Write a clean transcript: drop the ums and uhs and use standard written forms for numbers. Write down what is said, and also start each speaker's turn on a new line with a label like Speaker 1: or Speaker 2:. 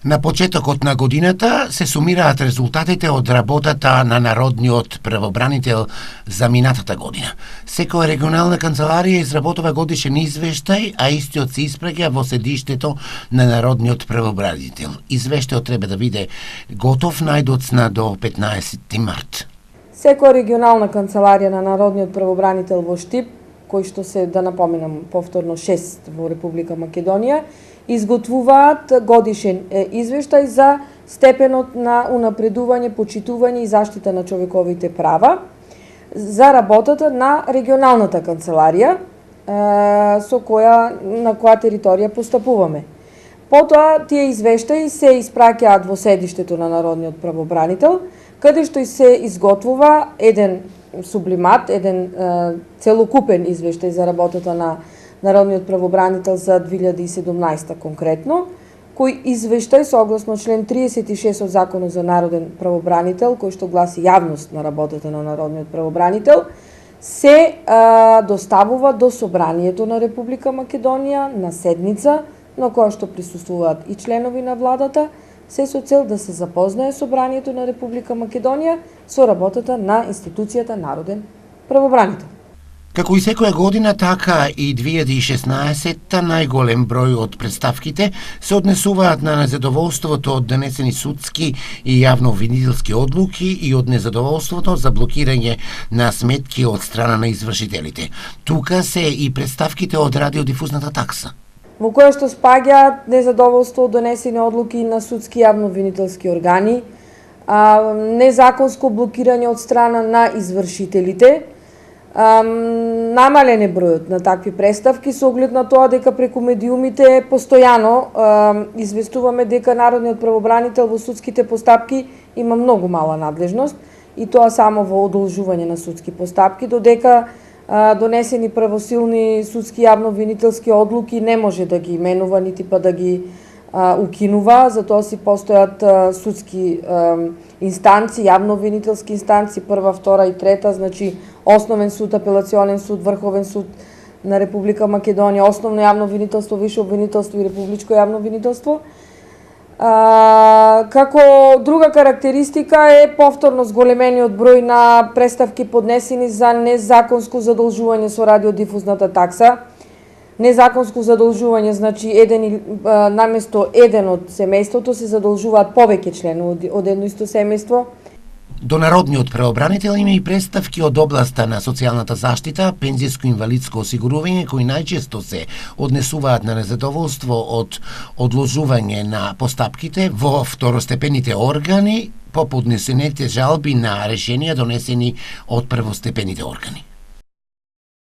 Speaker 1: На почетокот на годината се сумираат резултатите од работата на Народниот правобранител за минатата година. Секоја регионална канцеларија изработува годишен извештај, а истиот се испраќа во седиштето на Народниот правобранител. Извештајот треба да биде готов најдоцна до 15 март.
Speaker 2: Секоја регионална канцеларија на Народниот правобранител во Штип, кои што се, да напоменам, повторно 6 во Република Македонија, изготвуваат годишен извештај за степенот на унапредување, почитување и заштита на човековите права за работата на регионалната канцеларија на која територија постапуваме. Потоа тие извештаи се испраќаат во седиштето на Народниот правобранител, каде што и се изготвува еден сублимат, еден целокупен извештај за работата на Народниот правобранител за 2017 конкретно, кој извештај согласно член 36 од Законот за народен правобранител, кој што гласи јавност на работата на Народниот правобранител, се доставува до Собранието на Република Македонија на седница на која што присуствуваат и членови на владата, се со цел да се запознае Собранието на Република Македонија со работата на институцијата Народен правобранител.
Speaker 1: Како и секоја година, така и 2016-та најголем број од представките се однесуваат на незадоволството од донесени судски и јавно-обвинителски одлуки и од незадоволството за блокирање на сметки од страна на извршителите. Тука се и представките од радиодифузната такса,
Speaker 2: во која што спаѓаат незадоволство од донесени одлуки на судски јавно-обвинителски органи, незаконско блокирање од страна на извршителите, намален е бројот на такви представки со оглед на тоа дека преку медиумите постојано известуваме дека Народниот правобранител во судските постапки има многу мала надлежност и тоа само во одолжување на судски постапки, додека донесени правосилни судски јавно-обвинителски одлуки не може да ги именува нити па да ги укинува, затоа си постојат судски инстанци, јавно-обвинителски инстанци, прва, втора и трета, значи Основен суд, Апелационен суд, Врховен суд на Република Македонија, Основно јавно обвинителство, Висше обвинителство и Републичко јавно обвинителство. Како друга карактеристика е повторно зголемениот број на представки поднесени за незаконско задолжување со радиодифузната такса. Незаконско задолжување, значи наместо еден од семејството се задолжуваат повеќе членови од едно исто семејство.
Speaker 1: До Народниот правобранител има и представки од областа на социјалната заштита, пензијско-инвалидско осигурување, кои најчесто се однесуваат на незадоволство од одложување на постапките во второстепените органи по поднесените жалби на решенија донесени од првостепените органи.